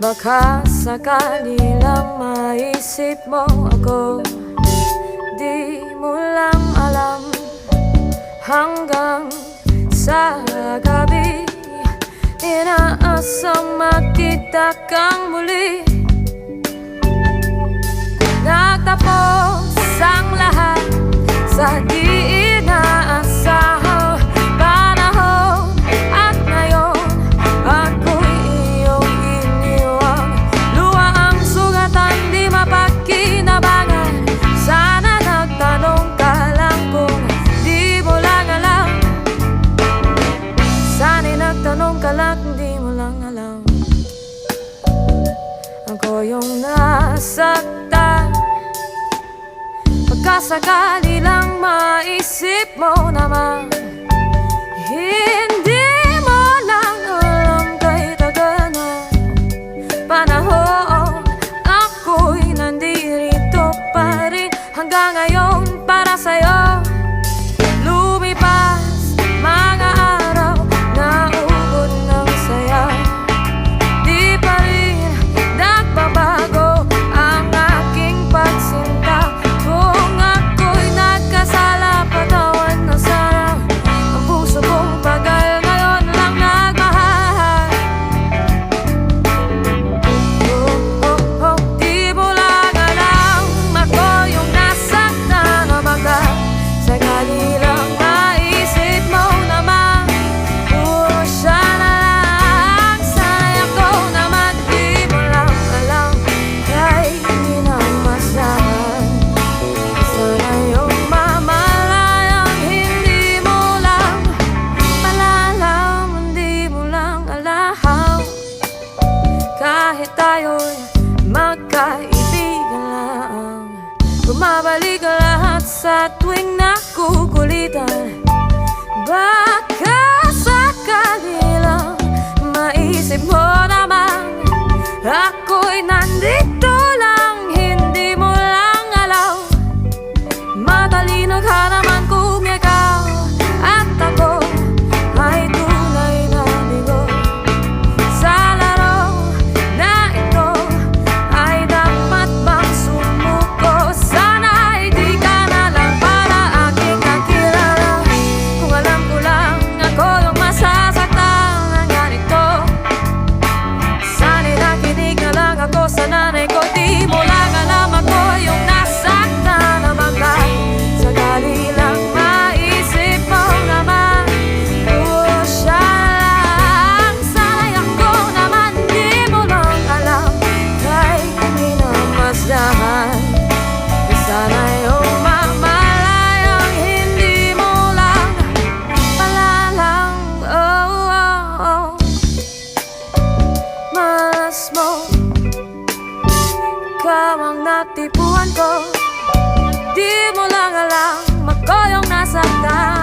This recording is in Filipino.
Baka sakali lang maisip mo ako, di mo lang alam. Hanggang sa gabi, inaasang makita kang muli. Nagtapos ang lahat sa di inaasahang panahon. At ngayon, ako'y iyong iniwan. Luha ang sugatan, di mapagkinabangan. Sana nagtanong ka lang kung di mo lang alam. Sana'y nagtanong ka lang kung di mo lang alam. Ako yung nasaktan. Pagkasakali lang maisip mo naman, hindi mo lang alam kay tagal na panahon. Ako'y nandirito pa rin hanggang ngayon para sa'yo. Lumipas mga araw, naubod ng saya. Di pa rin nagbabago ang aking pagsinta. Kung ako'y nagkasala, patawad na sana. Ang puso kong tagal ngayon lang nagmahal. Di mo lang alam, ako yung nasaktan na bangga. Sakali lang maisip mo naman, puro siya na lang. Sana'y ako naman, di mo lang alam. Kaya hindi na masahan. Sana yung mamalayang hindi mo lang malalaman, di mo lang alam. Kahit tayo'y magkaibigan lang, bumabalik ang lahat sa tuwing nakukulitan. Baka sakali lang maisip mo naman, ako'y nandito lang, hindi mo lang alam. Matalino ka naman kung ikaw at ako ay tunay na bigo. Sa laro na ito ay dapat bang sumuko? Sana di ka na lang para aking kakilala. Kung alam ko lang ako yung masasaktan ng ganito, sana'y nakinig na lang ako sa nanay ko. Di mo lang alam, ako yung nasaktan na bangga. Sakali lang maisip mo naman, puro siya lang. Sana'y ako naman, di mo lang alam. Kahit hindi na masdahan, sana yung mamalayang hindi mo lang malalang. Malas mo, ikaw ang natipuan ko. Di mo lang alam, ako yung nasaktan.